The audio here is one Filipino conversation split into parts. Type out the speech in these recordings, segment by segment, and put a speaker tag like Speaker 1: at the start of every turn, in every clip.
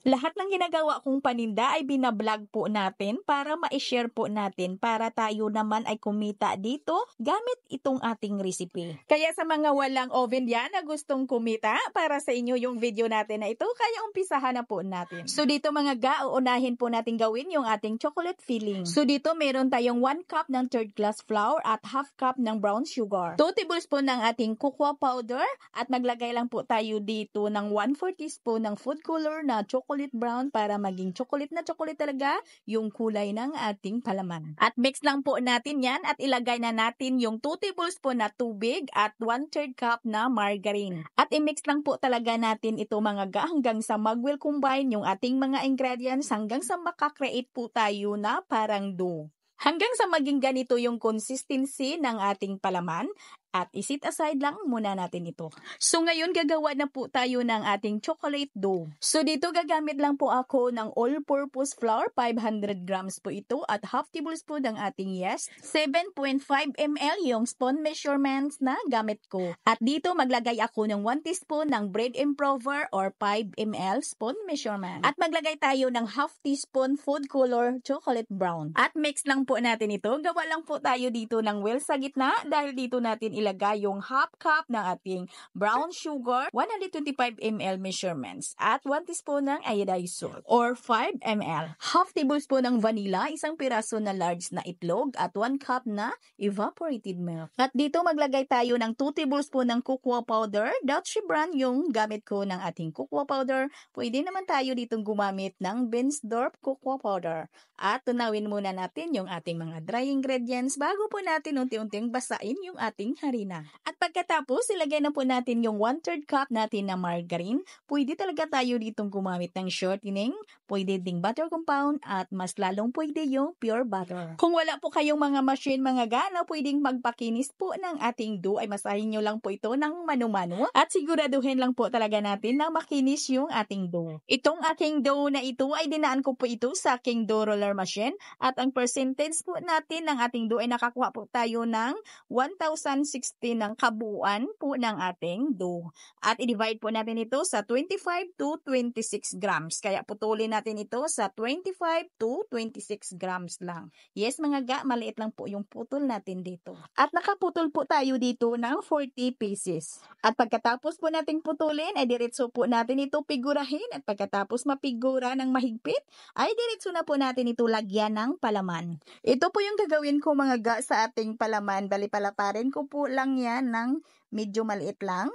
Speaker 1: Lahat ng ginagawa kong paninda ay binablog po natin para ma-share po natin para tayo naman ay kumita dito gamit itong ating recipe. Kaya sa mga walang oven yan na gustong kumita, para sa inyo yung video natin na ito, kaya umpisahan na po natin. So dito mga ga, uunahin po natin gawin yung ating chocolate filling. So dito meron tayong 1 cup ng third class flour at half cup ng brown sugar. 2 tablespoon ng ating cocoa powder at maglagay lang po tayo dito ng 1/4 teaspoon ng food color na chocolate brown para maging chocolate na chocolate talaga yung kulay ng ating palaman. At mix lang po natin yan at ilagay na natin yung 2 tablespoon na tubig at 1/3 cup na margarine. At i-mix lang po talaga natin ito mga ga hanggang sa mag-will combine yung ating mga ingredients hanggang sa makakreate po tayo na parang dough. Hanggang sa maging ganito yung consistency ng ating palaman at isit aside lang muna natin ito. So ngayon gagawa na po tayo ng ating chocolate dough. So dito gagamit lang po ako ng all-purpose flour, 500 grams po ito at half tablespoon ng ating yeast, 7.5 ml yung spoon measurements na gamit ko. At dito maglagay ako ng 1 teaspoon ng bread improver or 5 ml spoon measurement. At maglagay tayo ng half teaspoon food color chocolate brown. At mix lang po natin ito. Gawa lang po tayo dito ng well sa gitna dahil dito natin ilagay yung half cup ng ating brown sugar, 125 ml measurements, at 1 teaspoon ng iodized salt or 5 ml. Half tablespoon ng vanilla, isang piraso na large na itlog, at 1 cup na evaporated milk. At dito maglagay tayo ng 2 tablespoon ng cocoa powder. Dutch brand yung gamit ko ng ating cocoa powder. Pwede naman tayo ditong gumamit ng Bensdorf cocoa powder. At tunawin muna natin yung ating mga dry ingredients bago po natin unti-unting basain yung ating harina. At pagkatapos, ilagay na po natin yung 1/3 cup natin na margarine. Pwede talaga tayo ditong gumamit ng shortening, pwede ding butter compound, at mas lalong pwede yung pure butter. Kung wala po kayong mga machine mga gana, pwedeng magpakinis po ng ating dough, ay masahin nyo lang po ito ng mano-mano at siguraduhin lang po talaga natin na makinis yung ating dough. Itong aking dough na ito ay dinaan ko po ito sa aking dough roller machine at ang percentage po natin ng ating dough ay nakakuha po tayo ng 1,060 ng kabuuan po ng ating dough. At i-divide po natin ito sa 25 to 26 grams. Kaya putulin natin ito sa 25 to 26 grams lang. Yes mga ga, maliit lang po yung putol natin dito. At nakaputol po tayo dito ng 40 pieces. At pagkatapos po nating putulin, ay diretso po natin ito figurahin. At pagkatapos mapigura ng mahigpit, ay diretso na po natin ito lagyan ng palaman. Ito po yung gagawin ko mga ga sa ating palaman. Bali palaparin ko po lang yan ng medyo maliit lang.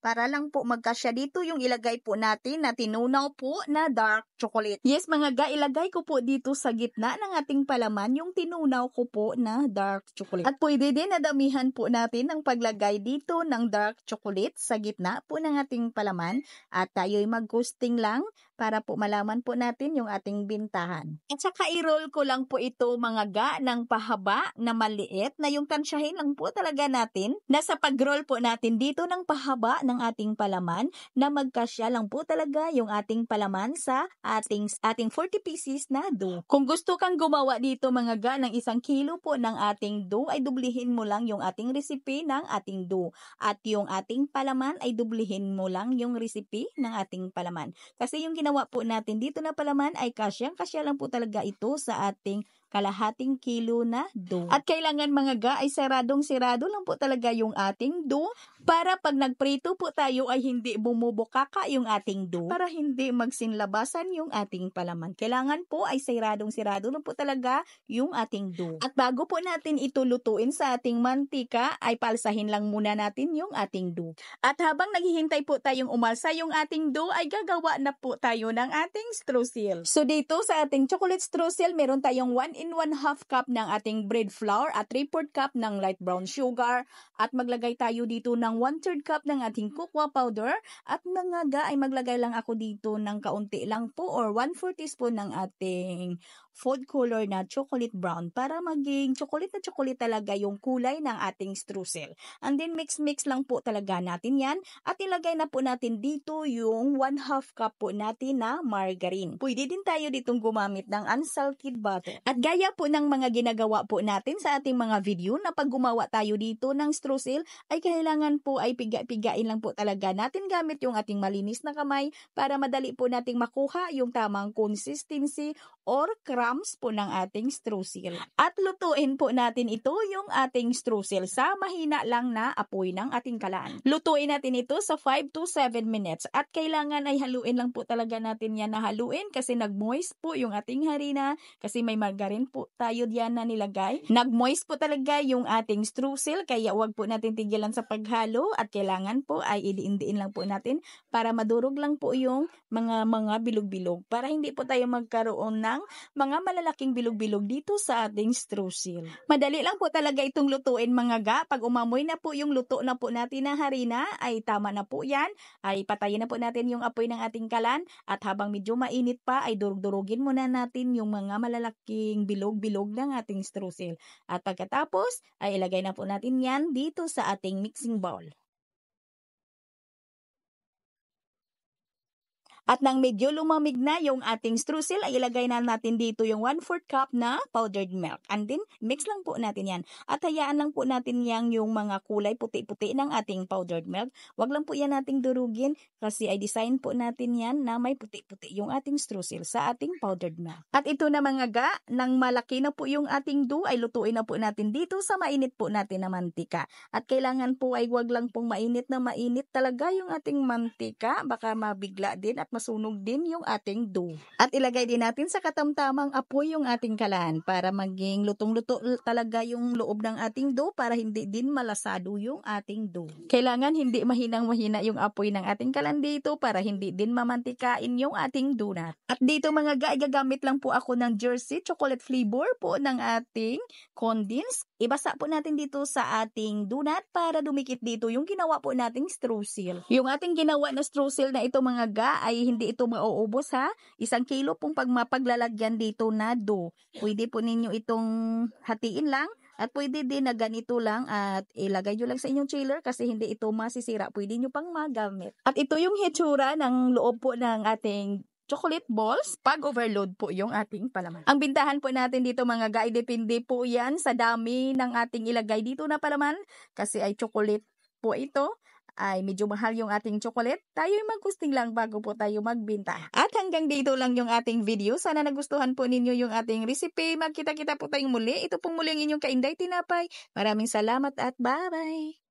Speaker 1: Para lang po magkasya dito yung ilagay po natin na tinunaw po na dark chocolate. Yes mga ga, ilagay ko po dito sa gitna ng ating palaman yung tinunaw ko po na dark chocolate. At pwede din nadamihan po natin ang paglagay dito ng dark chocolate sa gitna po ng ating palaman. At tayo'y mag-ghosting lang para po malaman po natin yung ating bintahan. At saka i-roll ko lang po ito mga ga ng pahaba na maliit na yung tansyahin lang po talaga natin na sa pag-roll po natin dito ng pahaba ng ating palaman na magkasya lang po talaga yung ating palaman sa ating 40 pieces na dough. Kung gusto kang gumawa dito mga ga ng 1 kilo po ng ating dough ay dublihin mo lang yung ating recipe ng ating dough. At yung ating palaman ay dublihin mo lang yung recipe ng ating palaman. Kasi yung ginawa po natin dito na palaman ay kasyang-kasya lang po talaga ito sa ating kalahating kilo na dough. At kailangan mga ga ay saradong-sirado lang po talaga yung ating dough para pag nagprito po tayo ay hindi bumubukaka yung ating dough para hindi magsinlabasan yung ating palaman. Kailangan po ay saradong-sirado lang po talaga yung ating dough. At bago po natin ito lutuin sa ating mantika ay palsahin lang muna natin yung ating dough. At habang naghihintay po tayong umalsa yung ating dough ay gagawa na po tayo ng ating streusel. So dito sa ating chocolate streusel meron tayong 1 1/2 cup ng ating bread flour at 3/4 cup ng light brown sugar at maglagay tayo dito ng 1/3 cup ng ating cocoa powder at mga ga ay maglagay lang ako dito ng kaunti lang po or 1/4 teaspoon ng ating food color na chocolate brown para maging chocolate na chocolate talaga yung kulay ng ating streusel. And then mix lang po talaga natin yan at ilagay na po natin dito yung 1/2 cup po natin na margarine. Pwede din tayo ditong gumamit ng unsalted butter. At gaya po ng mga ginagawa po natin sa ating mga video na pag gumawa tayo dito ng streusel ay kailangan po ay piga-pigain lang po talaga natin gamit yung ating malinis na kamay para madali po nating makuha yung tamang consistency or crumbs po ng ating streusel. At lutuin po natin ito yung ating streusel sa mahina lang na apoy ng ating kalan. Lutuin natin ito sa 5 to 7 minutes at kailangan ay haluin lang po talaga natin yan na haluin kasi nag-moist po yung ating harina kasi may margarine po tayo diyan na nilagay. Nag-moist po talaga yung ating streusel kaya huwag po natin tigilan sa paghalo at kailangan po ay idiin-diin lang po natin para madurog lang po yung mga bilog-bilog para hindi po tayo magkaroon ng mga malalaking bilog-bilog dito sa ating streusel. Madali lang po talaga itong lutuin mga ga. Pag umamoy na po yung luto na po natin na harina ay tama na po yan. Ay patayin na po natin yung apoy ng ating kalan at habang medyo mainit pa ay durug-durugin muna natin yung mga malalaking bilog-bilog ng ating streusel. At pagkatapos ay ilagay na po natin yan dito sa ating mixing bowl. At nang medyo lumamig na yung ating streusel, ay ilagay na natin dito yung 1/4 cup na powdered milk. And then, mix lang po natin yan. At hayaan lang po natin yung mga kulay puti-puti ng ating powdered milk. Wag lang po yan nating durugin kasi ay design po natin yan na may puti-puti yung ating streusel sa ating powdered milk. At ito na mga ga, nang malaki na po yung ating dough, ay lutuin na po natin dito sa mainit po natin na mantika. At kailangan po ay wag lang pong mainit na mainit talaga yung ating mantika. Baka mabigla din at masunog din yung ating dough. At ilagay din natin sa katamtamang apoy yung ating kalan para maging lutong-luto talaga yung loob ng ating dough para hindi din malasado yung ating dough. Kailangan hindi mahinang-mahina yung apoy ng ating kalan dito para hindi din mamantikain yung ating donut. At dito mga ga, gagamit lang po ako ng Jersey chocolate flavor po ng ating condensed. Ibasa po natin dito sa ating donut para dumikit dito yung ginawa po nating streusel. Yung ating ginawa na streusel na ito mga ga ay hindi ito mauubos ha. 1 kilo pong paglalagyan dito na dough. Pwede po ninyo itong hatiin lang at pwede din na ganito lang at ilagay nyo lang sa inyong chiller kasi hindi ito masisira. Pwede nyo pang magamit. At ito yung hitsura ng loob po ng ating chocolate balls pag overload po yung ating palaman. Ang bintahan po natin dito mga ga, depende po yan sa dami ng ating ilagay dito na palaman kasi ay chocolate po ito. Ay medyo mahal yung ating chocolate, tayo magkusting lang bago po tayo magbenta. At hanggang dito lang yung ating video. Sana nagustuhan po ninyo yung ating recipe. Magkita-kita po tayong muli. Ito pong muli ang inyong Kainday Tinapay. Maraming salamat at bye-bye!